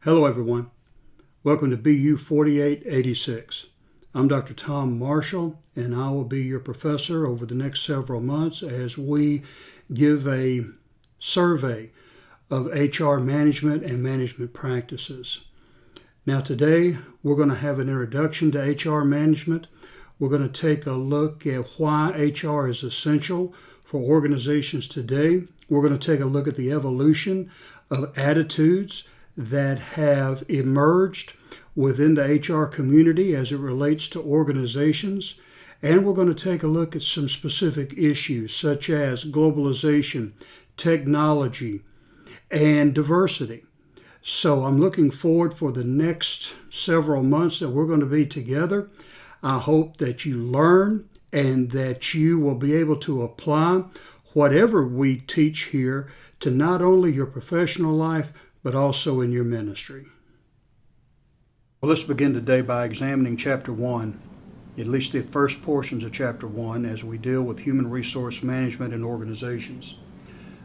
Hello everyone. Welcome to BU4886. I'm Dr. Tom Marshall, and I will be your professor over the next several months as we give a survey of HR management and management practices. Now today we're going to have an introduction to HR management. We're going to take a look at why HR is essential for organizations today. We're going to take a look at the evolution of attitudes that have emerged within the HR community as it relates to organizations. And we're going to take a look at some specific issues such as globalization, technology, and diversity. So I'm looking forward for the next several months that we're going to be together. I hope that you learn and that you will be able to apply whatever we teach here to not only your professional life, but also in your ministry. Well, let's begin today by examining Chapter 1, at least the first portions of Chapter 1, as we deal with human resource management in organizations.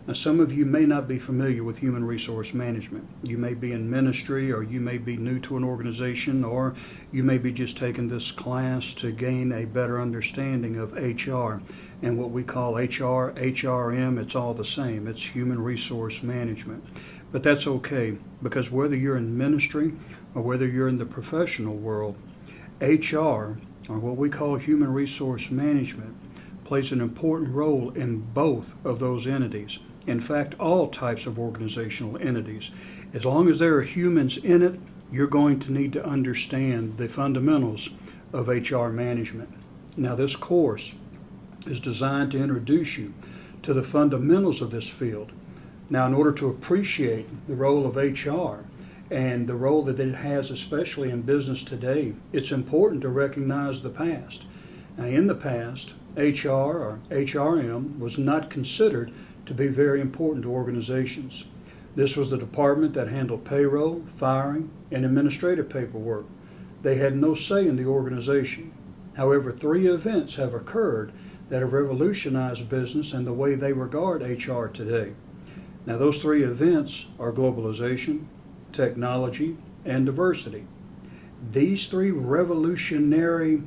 Now, some of you may not be familiar with human resource management. You may be in ministry, or you may be new to an organization, or you may be just taking this class to gain a better understanding of HR and what we call HR, HRM. It's all the same. It's human resource management. But that's okay, because whether you're in ministry or whether you're in the professional world, HR, or what we call human resource management, plays an important role in both of those entities. In fact, all types of organizational entities. As long as there are humans in it, you're going to need to understand the fundamentals of HR management. Now, this course is designed to introduce you to the fundamentals of this field. Now, in order to appreciate the role of HR and the role that it has, especially in business today, it's important to recognize the past. Now, in the past, HR or HRM was not considered to be very important to organizations. This was the department that handled payroll, firing, and administrative paperwork. They had no say in the organization. However, 3 events have occurred that have revolutionized business and the way they regard HR today. Now, those 3 events are globalization, technology, and diversity. These 3 revolutionary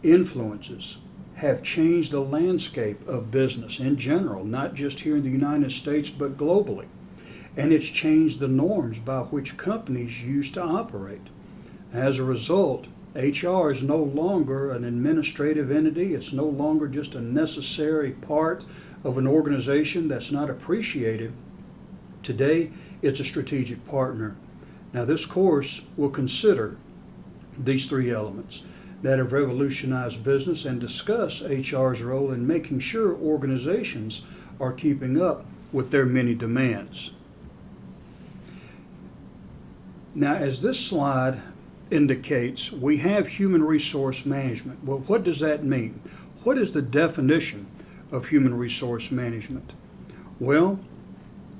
influences have changed the landscape of business in general, not just here in the United States, but globally. And it's changed the norms by which companies used to operate. As a result, HR is no longer an administrative entity. It's no longer just a necessary part of an organization that's not appreciated. Today, it's a strategic partner. Now, this course will consider these 3 elements that have revolutionized business and discuss HR's role in making sure organizations are keeping up with their many demands. Now, as this slide indicates, we have human resource management. Well, what does that mean? What is the definition of human resource management? Well,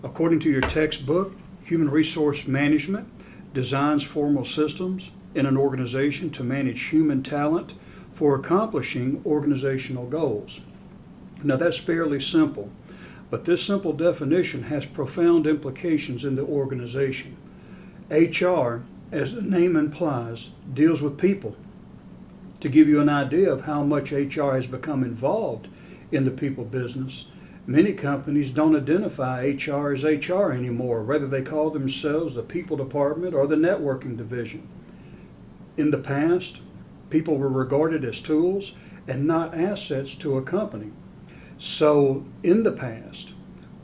according to your textbook, human resource management designs formal systems in an organization to manage human talent for accomplishing organizational goals. Now, that's fairly simple, but this simple definition has profound implications in the organization. HR, as the name implies, deals with people. To give you an idea of how much HR has become involved in the people business, many companies don't identify HR as HR anymore. Rather, they call themselves the people department or the networking division. In the past, people were regarded as tools and not assets to a company. So in the past,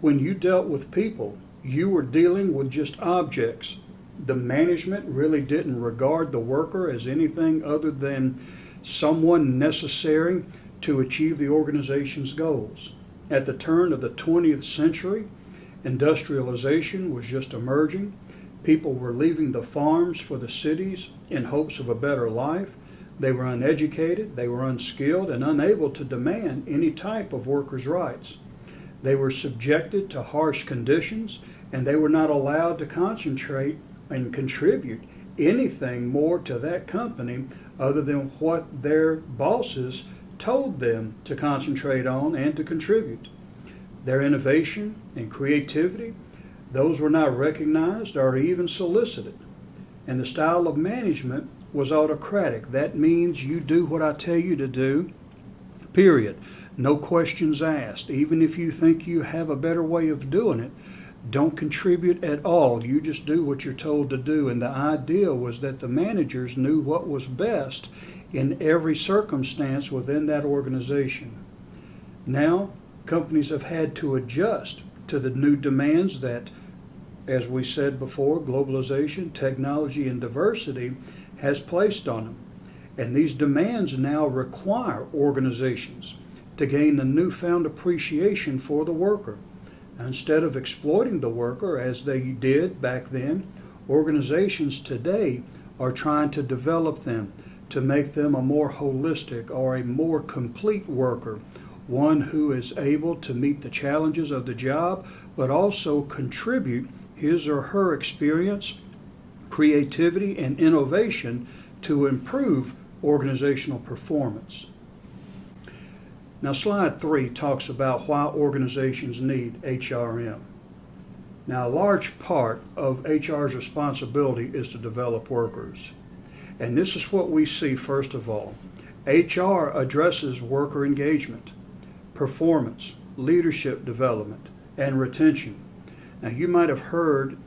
when you dealt with people, you were dealing with just objects. The management really didn't regard the worker as anything other than someone necessary to achieve the organization's goals. At the turn of the 20th century, industrialization was just emerging. People were leaving the farms for the cities in hopes of a better life. They were uneducated, they were unskilled, and unable to demand any type of workers' rights. They were subjected to harsh conditions, and they were not allowed to concentrate and contribute anything more to that company other than what their bosses told them to concentrate on and to contribute. Their innovation and creativity, those were not recognized or even solicited. And the style of management was autocratic. That means you do what I tell you to do, period. No questions asked. Even if you think you have a better way of doing it, don't contribute at all. You just do what you're told to do. And the idea was that the managers knew what was best in every circumstance within that organization. Now, companies have had to adjust to the new demands that, as we said before, globalization, technology, and diversity has placed on them. And these demands now require organizations to gain a newfound appreciation for the worker. Instead of exploiting the worker as they did back then, organizations today are trying to develop them to make them a more holistic or a more complete worker, one who is able to meet the challenges of the job, but also contribute his or her experience, creativity, and innovation to improve organizational performance. Now, slide 3 talks about why organizations need HRM. Now, a large part of HR's responsibility is to develop workers. And this is what we see first of all. HR addresses worker engagement, performance, leadership development, and retention. Now, you might have heard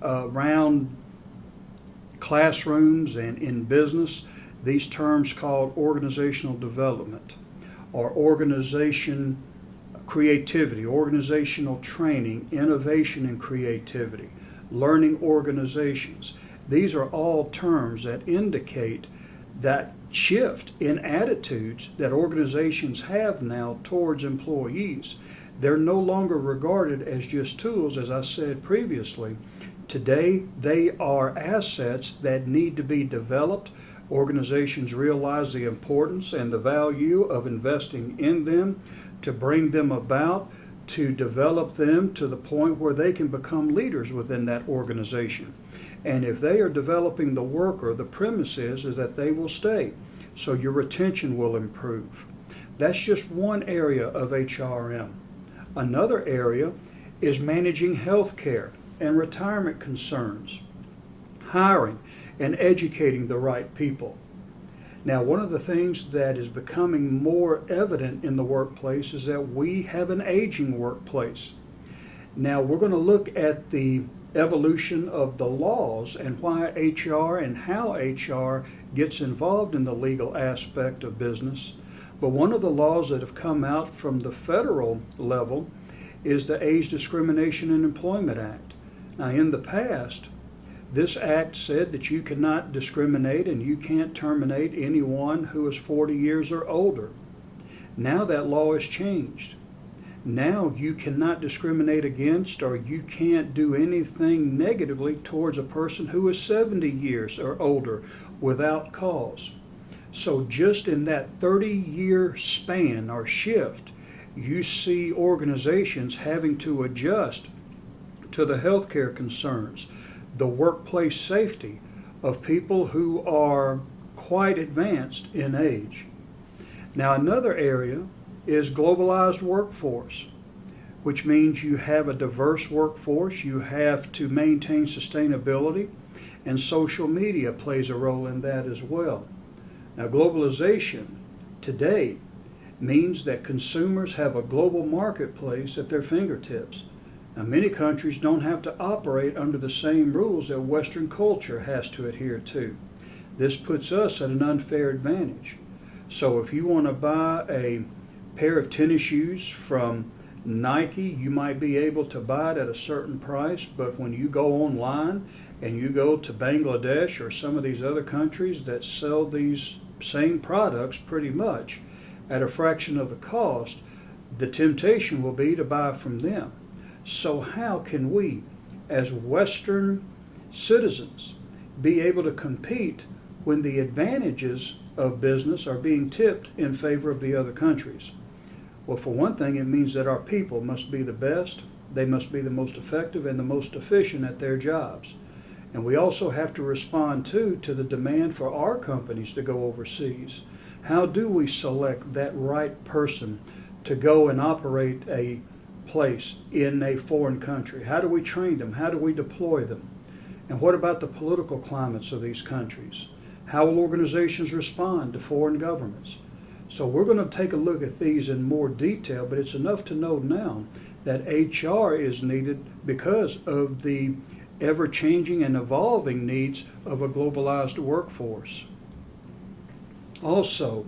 around classrooms and in business these terms called organizational development or organization creativity, organizational training, innovation and creativity, learning organizations. These are all terms that indicate that shift in attitudes that organizations have now towards employees. They're no longer regarded as just tools, as I said previously. Today, they are assets that need to be developed. Organizations realize the importance and the value of investing in them to bring them about, to develop them to the point where they can become leaders within that organization. And if they are developing the worker, the premise is that they will stay. So your retention will improve. That's just one area of HRM. Another area is managing health care and retirement concerns, hiring and educating the right people. Now, one of the things that is becoming more evident in the workplace is that we have an aging workplace. Now, we're going to look at the evolution of the laws and why HR and how HR gets involved in the legal aspect of business. But one of the laws that have come out from the federal level is the Age Discrimination in Employment Act. Now, in the past, this act said that you cannot discriminate and you can't terminate anyone who is 40 years or older. Now that law has changed. Now you cannot discriminate against or you can't do anything negatively towards a person who is 70 years or older without cause. So just in that 30-year span or shift, you see organizations having to adjust to the healthcare concerns, the workplace safety of people who are quite advanced in age. Now, another area is globalized workforce, which means you have a diverse workforce, you have to maintain sustainability, and social media plays a role in that as well. Now, globalization today means that consumers have a global marketplace at their fingertips. Now, many countries don't have to operate under the same rules that Western culture has to adhere to. This puts us at an unfair advantage. So if you want to buy a pair of tennis shoes from Nike, you might be able to buy it at a certain price, but when you go online and you go to Bangladesh or some of these other countries that sell these same products pretty much at a fraction of the cost, the temptation will be to buy from them. So how can we, as Western citizens, be able to compete when the advantages of business are being tipped in favor of the other countries? Well, for one thing, it means that our people must be the best, they must be the most effective and the most efficient at their jobs. And we also have to respond to the demand for our companies to go overseas. How do we select that right person to go and operate a place in a foreign country? How do we train them? How do we deploy them? And what about the political climates of these countries? How will organizations respond to foreign governments? So we're going to take a look at these in more detail, but it's enough to know now that HR is needed because of the ever-changing and evolving needs of a globalized workforce. Also,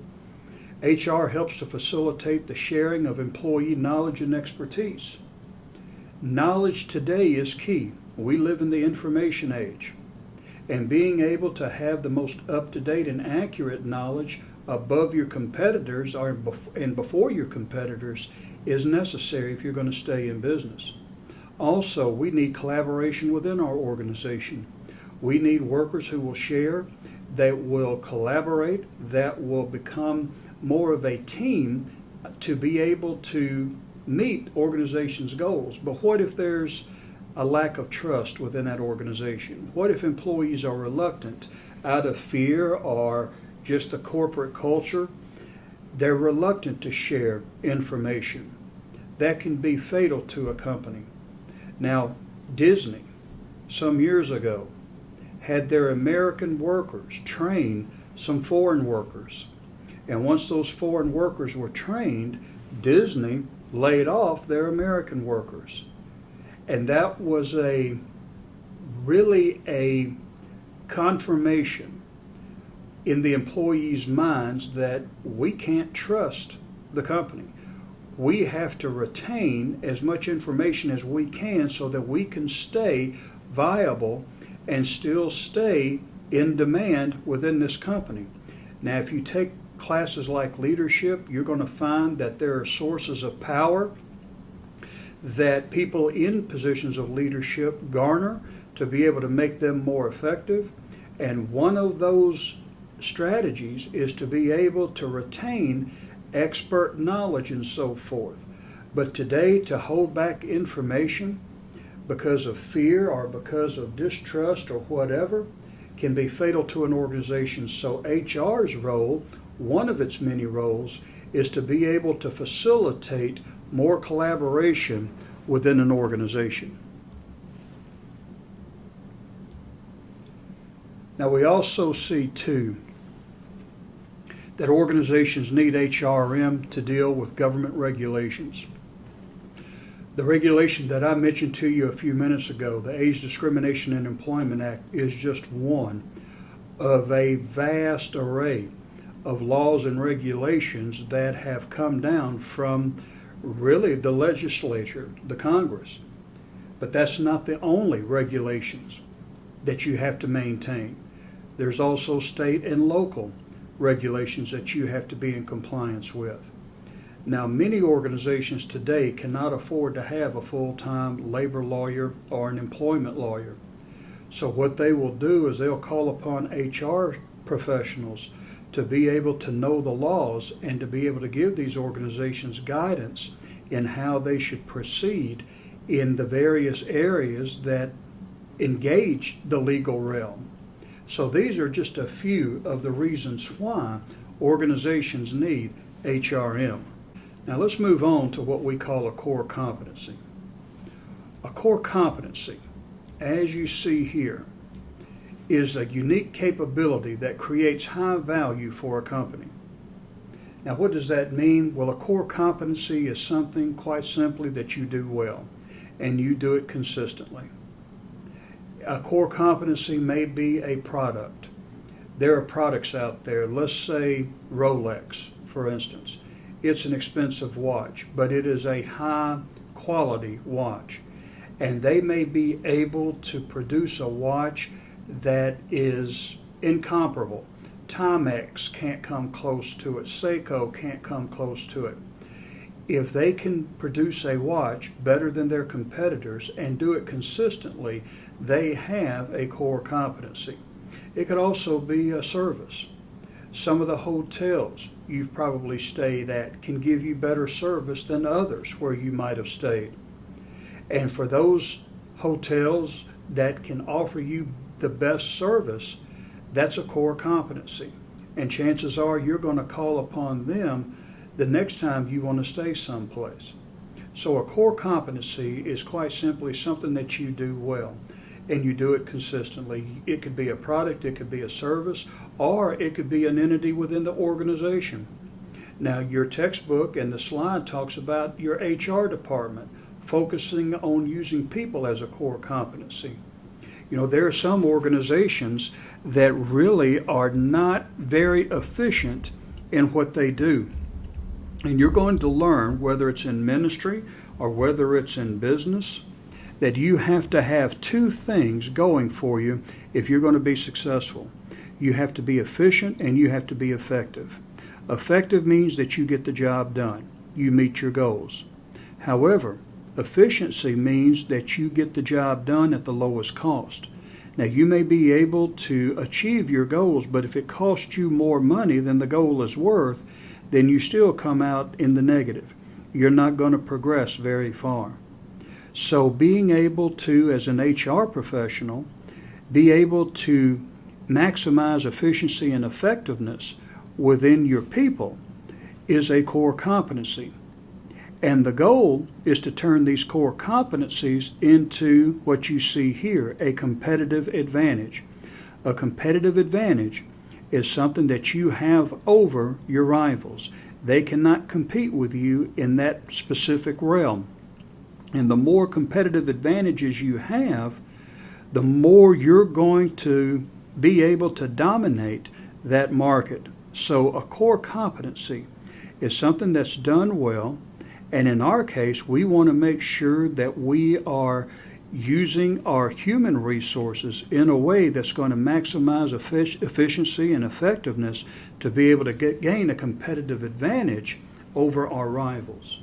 HR helps to facilitate the sharing of employee knowledge and expertise. Knowledge today is key. We live in the information age, and being able to have the most up-to-date and accurate knowledge above your competitors and before your competitors is necessary if you're going to stay in business. Also, we need collaboration within our organization. We need workers who will share, that will collaborate, that will become more of a team to be able to meet organization's goals. But what if there's a lack of trust within that organization? What if employees are reluctant out of fear or just the corporate culture? They're reluctant to share information. That can be fatal to a company. Now, Disney, some years ago, had their American workers train some foreign workers. And once those foreign workers were trained, Disney laid off their American workers. And that was really a confirmation in the employees' minds that we can't trust the company. We have to retain as much information as we can so that we can stay viable and still stay in demand within this company. Now, if you take classes like leadership, you're going to find that there are sources of power that people in positions of leadership garner to be able to make them more effective. And one of those strategies is to be able to retain expert knowledge and so forth. But today, to hold back information because of fear or because of distrust or whatever can be fatal to an organization. So HR's role, one of its many roles, is to be able to facilitate more collaboration within an organization. Now, we also see too that organizations need HRM to deal with government regulations. The regulation that I mentioned to you a few minutes ago, the Age Discrimination in Employment Act, is just one of a vast array of laws and regulations that have come down from really the legislature, the Congress. But that's not the only regulations that you have to maintain. There's also state and local regulations that you have to be in compliance with. Now, many organizations today cannot afford to have a full-time labor lawyer or an employment lawyer. So what they will do is they'll call upon HR professionals to be able to know the laws and to be able to give these organizations guidance in how they should proceed in the various areas that engage the legal realm. So these are just a few of the reasons why organizations need HRM. Now let's move on to what we call a core competency. A core competency, as you see here, is a unique capability that creates high value for a company. Now, what does that mean? Well, a core competency is something quite simply that you do well, and you do it consistently. A core competency may be a product. There are products out there, let's say Rolex, for instance. It's an expensive watch, but it is a high quality watch. And they may be able to produce a watch that is incomparable. Timex can't come close to it. Seiko can't come close to it. If they can produce a watch better than their competitors and do it consistently, they have a core competency. It could also be a service. Some of the hotels you've probably stayed at can give you better service than others where you might have stayed. And for those hotels that can offer you the best service, that's a core competency. And chances are you're going to call upon them the next time you want to stay someplace. So a core competency is quite simply something that you do well. and you do it consistently. It could be a product, it could be a service, or it could be an entity within the organization. Now, your textbook and the slide talks about your HR department focusing on using people as a core competency. You know, there are some organizations that really are not very efficient in what they do. And you're going to learn, whether it's in ministry or whether it's in business, that you have to have two things going for you if you're going to be successful. You have to be efficient and you have to be effective. Effective means that you get the job done. You meet your goals. However, efficiency means that you get the job done at the lowest cost. Now, you may be able to achieve your goals, but if it costs you more money than the goal is worth, then you still come out in the negative. You're not going to progress very far. So being able to, as an HR professional, be able to maximize efficiency and effectiveness within your people is a core competency. And the goal is to turn these core competencies into what you see here, a competitive advantage. A competitive advantage is something that you have over your rivals. They cannot compete with you in that specific realm. And the more competitive advantages you have, the more you're going to be able to dominate that market. So a core competency is something that's done well, and in our case, we want to make sure that we are using our human resources in a way that's going to maximize efficiency and effectiveness to be able to gain a competitive advantage over our rivals.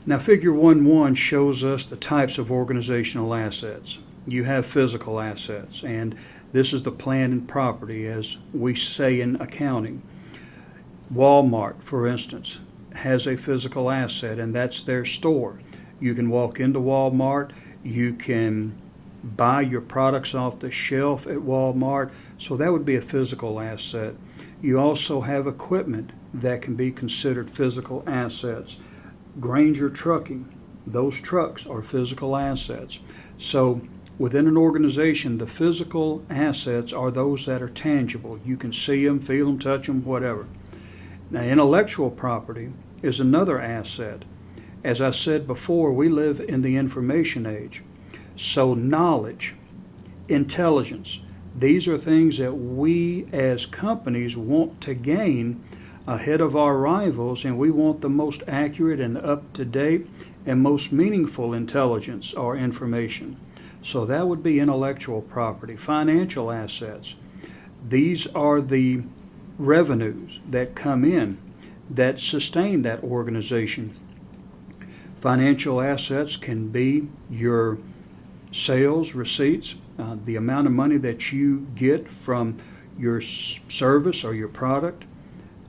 Now, Figure 1.1 shows us the types of organizational assets. You have physical assets, and this is the plant and property, as we say in accounting. Walmart, for instance, has a physical asset, and that's their store. You can walk into Walmart, you can buy your products off the shelf at Walmart, so that would be a physical asset. You also have equipment that can be considered physical assets. Granger Trucking, those trucks are physical assets. So within an organization, the physical assets are those that are tangible. You can see them, feel them, touch them, whatever. Now, intellectual property is another asset. As I said before, we live in the information age. So knowledge, intelligence, these are things that we as companies want to gain ahead of our rivals, and we want the most accurate and up-to-date and most meaningful intelligence or information. So that would be intellectual property. Financial assets. These are the revenues that come in that sustain that organization. Financial assets can be your sales receipts, the amount of money that you get from your service or your product.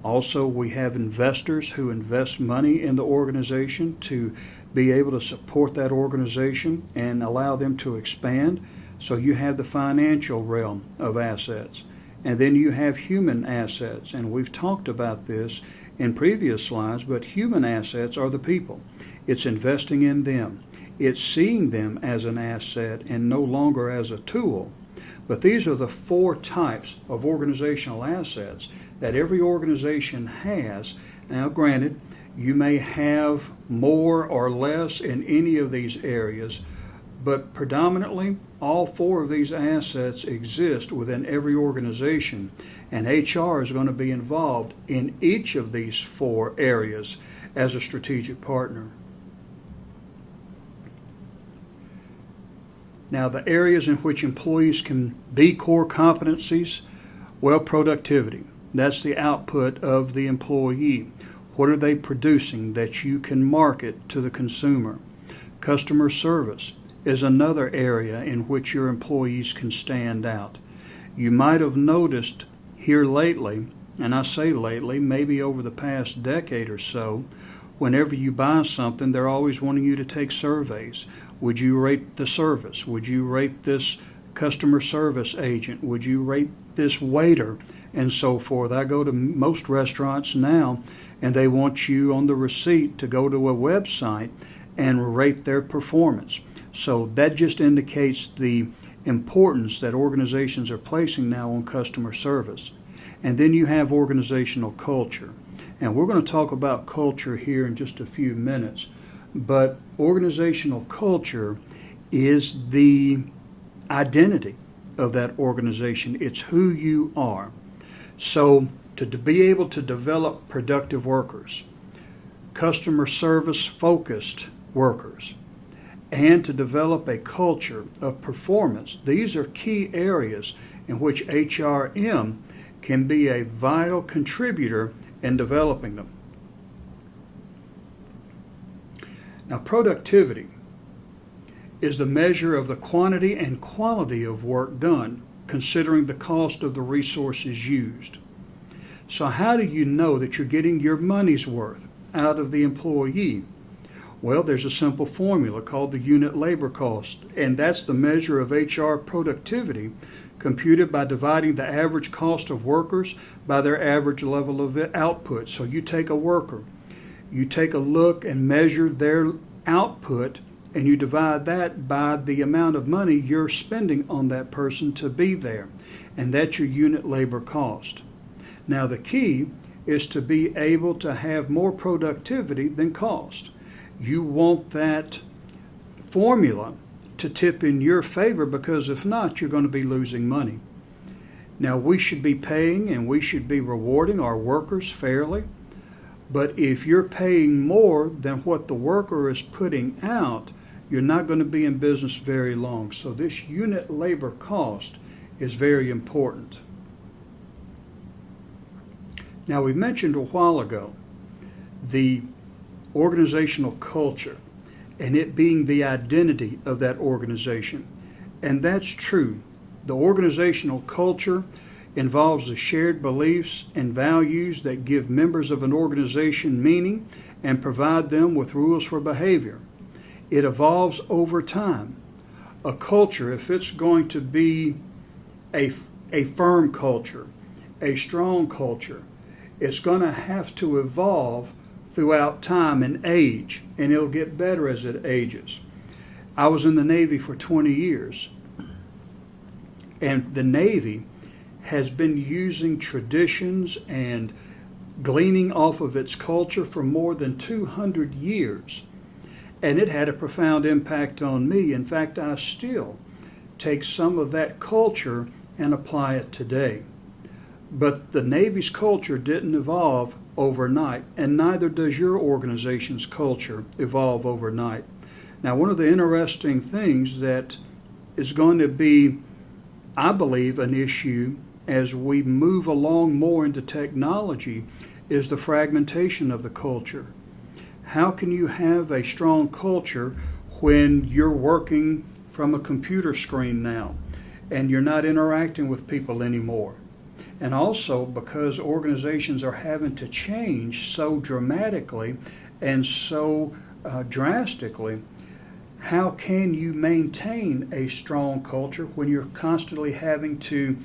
Also, we have investors who invest money in the organization to be able to support that organization and allow them to expand. So you have the financial realm of assets. And then you have human assets. And we've talked about this in previous slides, but human assets are the people. It's investing in them. It's seeing them as an asset and no longer as a tool. But these are the four types of organizational assets that every organization has. Now, granted, you may have more or less in any of these areas, but predominantly all four of these assets exist within every organization, and HR is going to be involved in each of these four areas as a strategic partner. Now, the areas in which employees can be core competencies, well, productivity. That's the output of the employee. What are they producing that you can market to the consumer? Customer service is another area in which your employees can stand out. You might have noticed here lately, and I say lately, maybe over the past decade or so, whenever you buy something, they're always wanting you to take surveys. Would you rate the service? Would you rate this customer service agent? Would you rate this waiter? And so forth. I go to most restaurants now, and they want you on the receipt to go to a website and rate their performance. So that just indicates the importance that organizations are placing now on customer service. And then you have organizational culture. And we're going to talk about culture here in just a few minutes. But organizational culture is the identity of that organization. It's who you are. So to be able to develop productive workers, customer service focused workers, and to develop a culture of performance, these are key areas in which HRM can be a vital contributor in developing them. Now, productivity is the measure of the quantity and quality of work done, considering the cost of the resources used. So how do you know that you're getting your money's worth out of the employee? Well, there's a simple formula called the unit labor cost, and that's the measure of HR productivity computed by dividing the average cost of workers by their average level of output. So you take a worker, you take a look and measure their output, and you divide that by the amount of money you're spending on that person to be there, and that's your unit labor cost. Now the key is to be able to have more productivity than cost. You want that formula to tip in your favor, because if not, you're going to be losing money. Now, we should be paying and we should be rewarding our workers fairly, but if you're paying more than what the worker is putting out, you're not going to be in business very long. So this unit labor cost is very important. Now, we mentioned a while ago the organizational culture and it being the identity of that organization. And that's true. The organizational culture involves the shared beliefs and values that give members of an organization meaning and provide them with rules for behavior. It evolves over time. A culture, if it's going to be a firm culture, a strong culture, it's going to have to evolve throughout time and age, and it'll get better as it ages. I was in the Navy for 20 years, and the Navy has been using traditions and gleaning off of its culture for more than 200 years, and it had a profound impact on me. In fact, I still take some of that culture and apply it today. But the Navy's culture didn't evolve overnight, and neither does your organization's culture evolve overnight. Now, one of the interesting things that is going to be, I believe, an issue as we move along more into technology is the fragmentation of the culture. How can you have a strong culture when you're working from a computer screen now and you're not interacting with people anymore? And also because organizations are having to change so dramatically and so drastically, how can you maintain a strong culture when you're constantly having to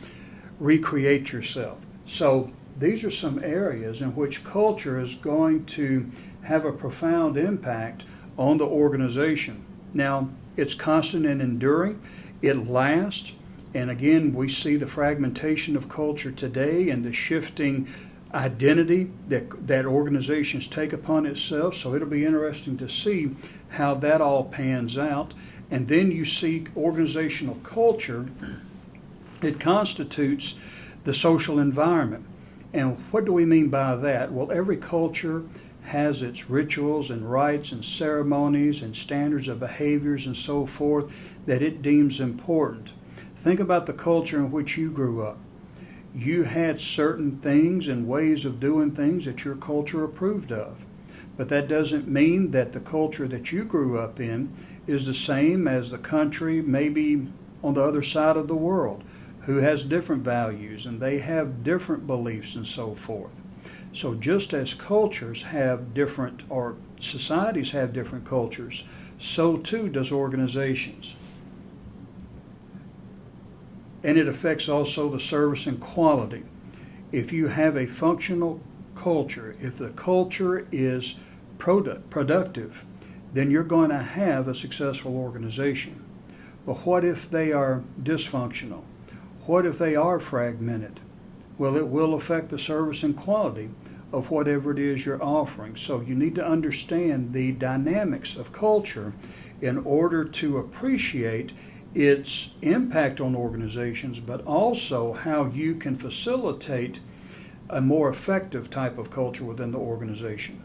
recreate yourself? So these are some areas in which culture is going to have a profound impact on the organization. Now, it's constant and enduring. It lasts. And again, we see the fragmentation of culture today and the shifting identity that organizations take upon itself. So it'll be interesting to see how that all pans out. And then you see organizational culture. It constitutes the social environment. And what do we mean by that? Well, every culture has its rituals and rites and ceremonies and standards of behaviors and so forth that it deems important. Think about the culture in which you grew up. You had certain things and ways of doing things that your culture approved of. But that doesn't mean that the culture that you grew up in is the same as the country maybe on the other side of the world who has different values and they have different beliefs and so forth. So just as cultures have different, or societies have different cultures, so too does organizations. And it affects also the service and quality. If you have a functional culture, if the culture is productive, then you're going to have a successful organization. But what if they are dysfunctional? What if they are fragmented? Well, it will affect the service and quality of whatever it is you're offering. So you need to understand the dynamics of culture in order to appreciate its impact on organizations, but also how you can facilitate a more effective type of culture within the organization.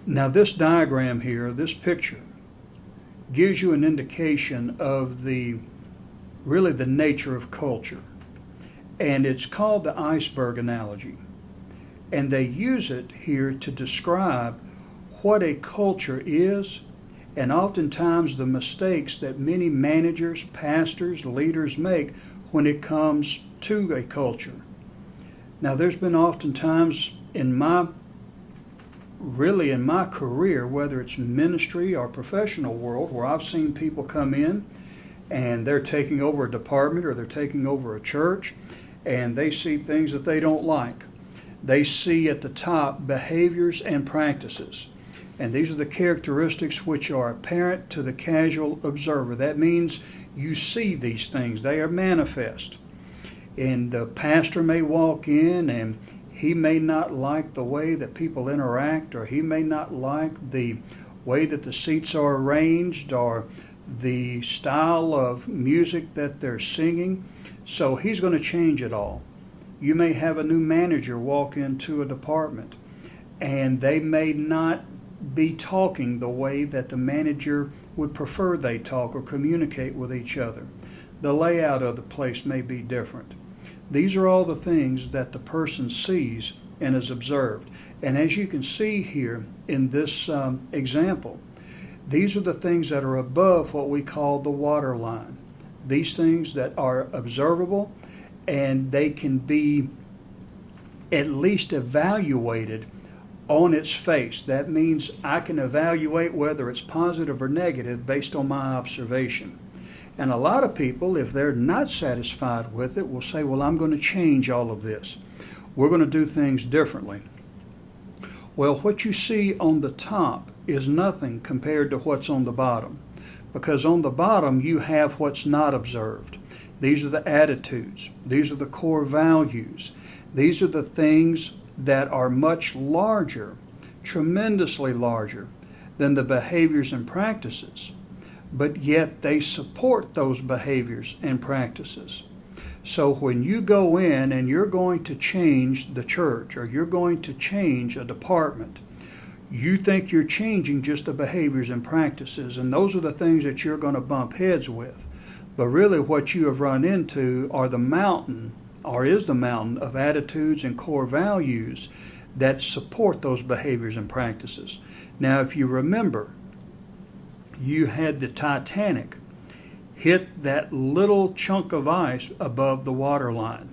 Now this diagram here, this picture, gives you an indication of really the nature of culture. And it's called the iceberg analogy. And they use it here to describe what a culture is, and oftentimes the mistakes that many managers, pastors, leaders make when it comes to a culture. Now there's been oftentimes in my career, whether it's ministry or professional world, where I've seen people come in and they're taking over a department or they're taking over a church, and they see things that they don't like. They see at the top behaviors and practices. And these are the characteristics which are apparent to the casual observer. That means you see these things. They are manifest. And the pastor may walk in and he may not like the way that people interact, or he may not like the way that the seats are arranged, or the style of music that they're singing. So he's going to change it all. You may have a new manager walk into a department, and they may not be talking the way that the manager would prefer they talk or communicate with each other. The layout of the place may be different. These are all the things that the person sees and is observed. And as you can see here in this example, these are the things that are above what we call the water line. These things that are observable, and they can be at least evaluated on its face. That means I can evaluate whether it's positive or negative based on my observation. And a lot of people, if they're not satisfied with it, will say, well, I'm going to change all of this. We're going to do things differently. Well, what you see on the top is nothing compared to what's on the bottom, because on the bottom you have what's not observed. These are the attitudes. These are the core values. These are the things that are much larger, tremendously larger than the behaviors and practices, but yet they support those behaviors and practices. So when you go in and you're going to change the church, or you're going to change a department, you think you're changing just the behaviors and practices, and those are the things that you're going to bump heads with. But really what you have run into is the mountain of attitudes and core values that support those behaviors and practices. Now, if you remember, you had the Titanic hit that little chunk of ice above the waterline.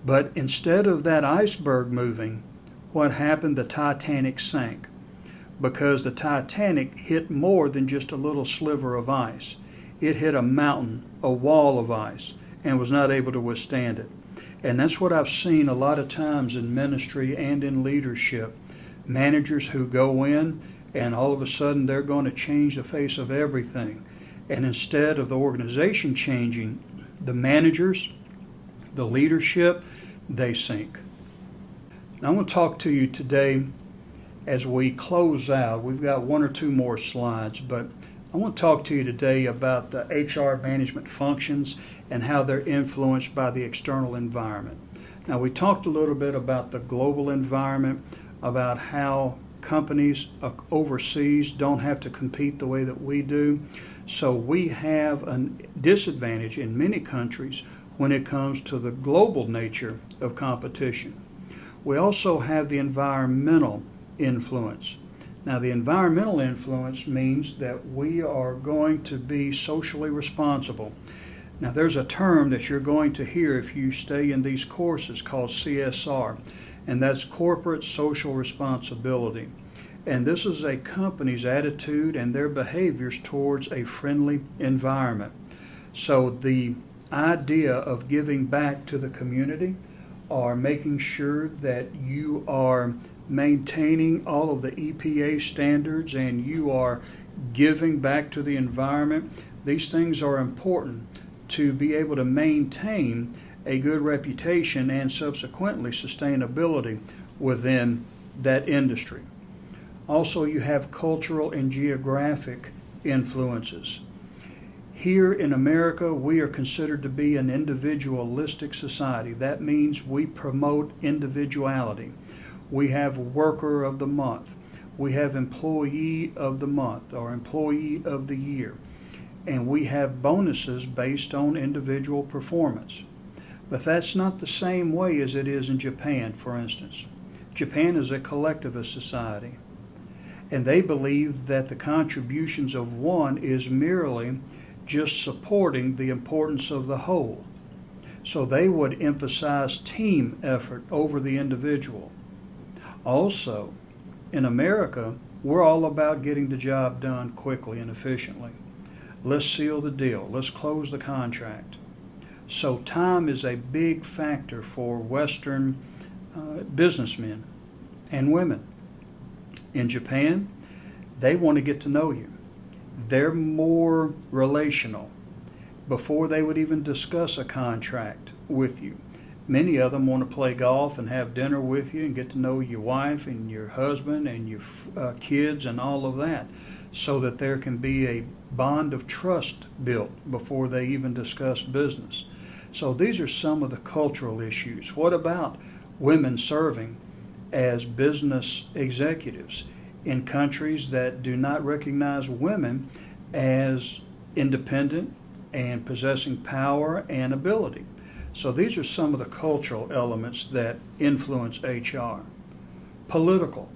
But instead of that iceberg moving, what happened? The Titanic sank, because the Titanic hit more than just a little sliver of ice. It hit a mountain, a wall of ice, and was not able to withstand it. And that's what I've seen a lot of times in ministry and in leadership. Managers who go in and all of a sudden they're going to change the face of everything. And instead of the organization changing, the managers, the leadership, they sink. Now, I want to talk to you today as we close out. We've got one or two more slides, but I want to talk to you today about the HR management functions and how they're influenced by the external environment. Now, we talked a little bit about the global environment, about how companies overseas don't have to compete the way that we do. So we have a disadvantage in many countries when it comes to the global nature of competition. We also have the environmental influence. Now, the environmental influence means that we are going to be socially responsible. Now, there's a term that you're going to hear if you stay in these courses called CSR, and that's corporate social responsibility. And this is a company's attitude and their behaviors towards a friendly environment. So the idea of giving back to the community, or making sure that you are maintaining all of the EPA standards and you are giving back to the environment, these things are important to be able to maintain a good reputation and subsequently sustainability within that industry. Also, you have cultural and geographic influences. Here in America, we are considered to be an individualistic society. That means we promote individuality. We have Worker of the Month. We have Employee of the Month or Employee of the Year. And we have bonuses based on individual performance. But that's not the same way as it is in Japan, for instance. Japan is a collectivist society. And they believe that the contributions of one is merely just supporting the importance of the whole. So they would emphasize team effort over the individual. Also, in America, we're all about getting the job done quickly and efficiently. Let's seal the deal. Let's close the contract. So time is a big factor for Western businessmen and women. In Japan, they want to get to know you. They're more relational before they would even discuss a contract with you. Many of them want to play golf and have dinner with you and get to know your wife and your husband and your kids and all of that, so that there can be a bond of trust built before they even discuss business. So these are some of the cultural issues. What about women serving as business executives in countries that do not recognize women as independent and possessing power and ability? So these are some of the cultural elements that influence HR. Political.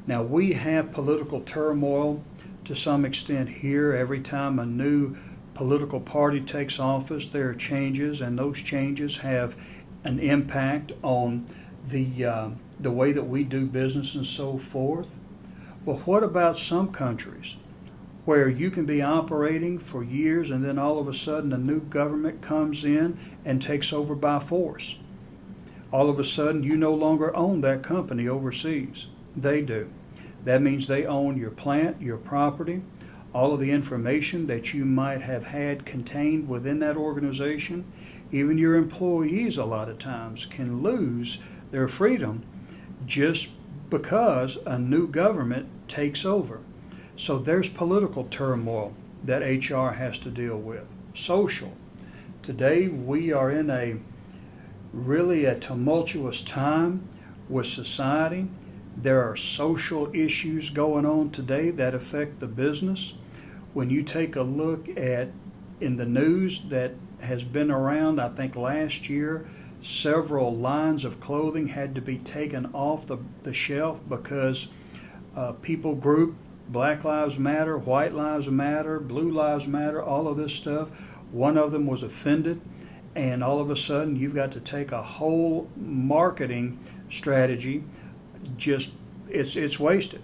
Now we have political turmoil to some extent here. Every time a new political party takes office, there are changes, and those changes have an impact on the way that we do business and so forth. But what about some countries where you can be operating for years and then all of a sudden a new government comes in and takes over by force? All of a sudden you no longer own that company overseas. They do. That means they own your plant, your property, all of the information that you might have had contained within that organization. Even your employees a lot of times can lose their freedom just because a new government takes over. So there's political turmoil that HR has to deal with. Social. Today we are in a tumultuous time with society. There are social issues going on today that affect the business. When you take a look at in the news that has been around, I think last year, several lines of clothing had to be taken off the shelf because people group, Black Lives Matter, White Lives Matter, Blue Lives Matter, all of this stuff. One of them was offended, and all of a sudden you've got to take a whole marketing strategy. Just it's wasted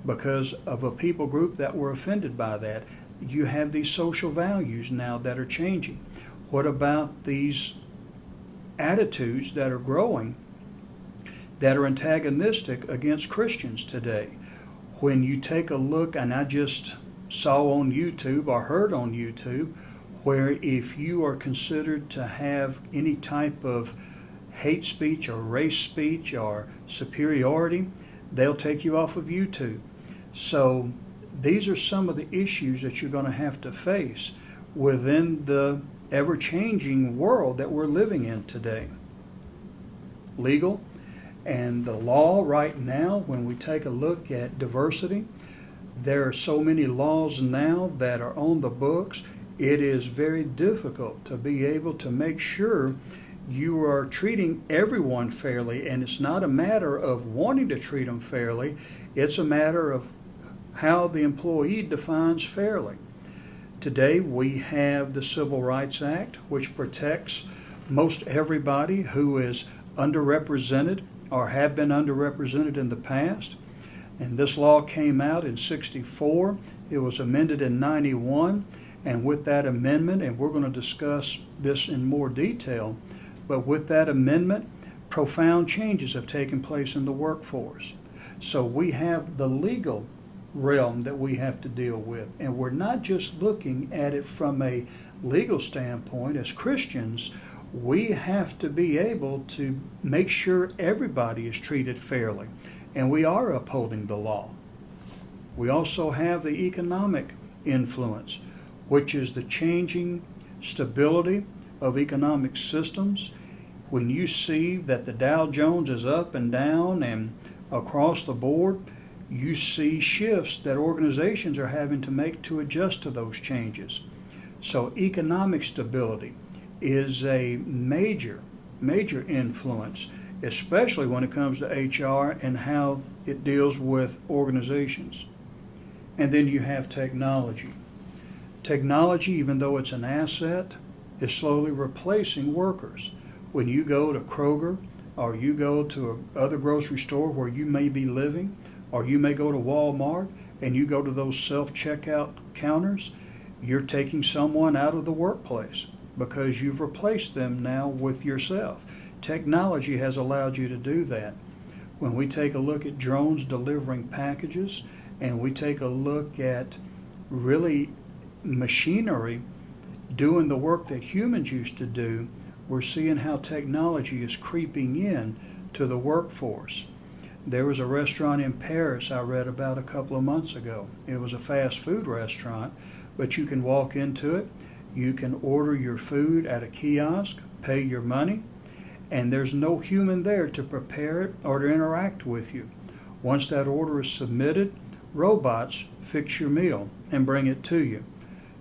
because of a people group that were offended by that. You have these social values now that are changing. What about these attitudes that are growing that are antagonistic against Christians today? When you take a look, and I just saw on YouTube or heard on YouTube, where if you are considered to have any type of hate speech or race speech or superiority, they'll take you off of YouTube. So these are some of the issues that you're going to have to face within the ever-changing world that we're living in today. Legal and the law right now, when we take a look at diversity, there are so many laws now that are on the books. It is very difficult to be able to make sure you are treating everyone fairly, and it's not a matter of wanting to treat them fairly, it's a matter of how the employee defines fairly. Today we have the Civil Rights Act, which protects most everybody who is underrepresented or have been underrepresented in the past. And this law came out in '64. It was amended in '91. And with that amendment, and we're going to discuss this in more detail, but with that amendment, profound changes have taken place in the workforce. So we have the legal realm that we have to deal with. And we're not just looking at it from a legal standpoint. As Christians, we have to be able to make sure everybody is treated fairly, and we are upholding the law. We also have the economic influence, which is the changing stability of economic systems. When you see that the Dow Jones is up and down and across the board, you see shifts that organizations are having to make to adjust to those changes. So economic stability is a major influence, especially when it comes to HR and how it deals with organizations. And then you have technology. Technology, even though it's an asset, is slowly replacing workers. When you go to Kroger, or you go to other grocery store where you may be living, or you may go to Walmart and you go to those self-checkout counters, you're taking someone out of the workplace because you've replaced them now with yourself. Technology has allowed you to do that. When we take a look at drones delivering packages, and we take a look at really machinery doing the work that humans used to do, we're seeing how technology is creeping in to the workforce. There was a restaurant in Paris I read about a couple of months ago. It was a fast food restaurant, but you can walk into it, you can order your food at a kiosk, pay your money, and there's no human there to prepare it or to interact with you. Once that order is submitted, robots fix your meal and bring it to you.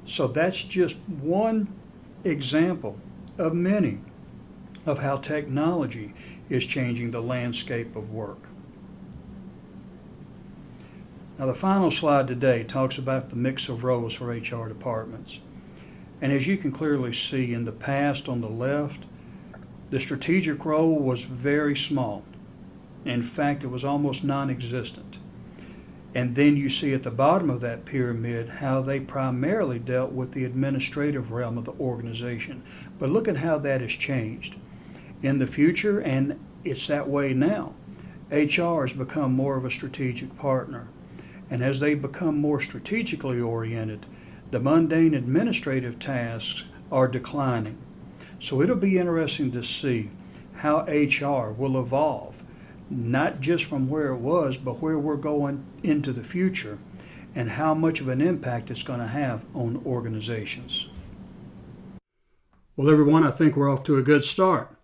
So that's just one example of many of how technology is changing the landscape of work. Now, the final slide today talks about the mix of roles for HR departments. And as you can clearly see in the past on the left, the strategic role was very small. In fact, it was almost non-existent. And then you see at the bottom of that pyramid how they primarily dealt with the administrative realm of the organization. But look at how that has changed. In the future, and it's that way now, HR has become more of a strategic partner. And as they become more strategically oriented, the mundane administrative tasks are declining. So it'll be interesting to see how HR will evolve, not just from where it was, but where we're going into the future, and how much of an impact it's going to have on organizations. Well, everyone, I think we're off to a good start.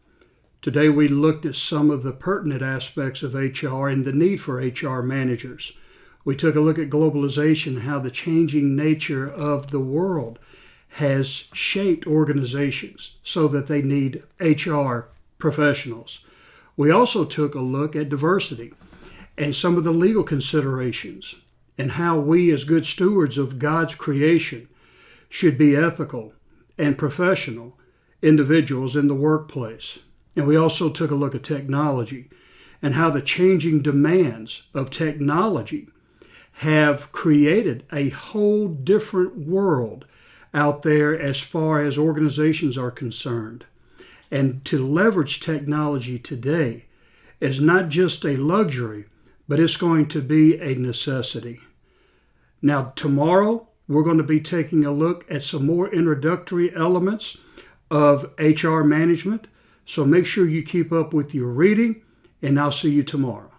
Today we looked at some of the pertinent aspects of HR and the need for HR managers. We took a look at globalization, how the changing nature of the world has shaped organizations so that they need HR professionals. We also took a look at diversity and some of the legal considerations and how we as good stewards of God's creation should be ethical and professional individuals in the workplace. And we also took a look at technology and how the changing demands of technology have created a whole different world out there as far as organizations are concerned. And to leverage technology today is not just a luxury, but it's going to be a necessity. Now, tomorrow, we're going to be taking a look at some more introductory elements of HR management. So make sure you keep up with your reading, and I'll see you tomorrow.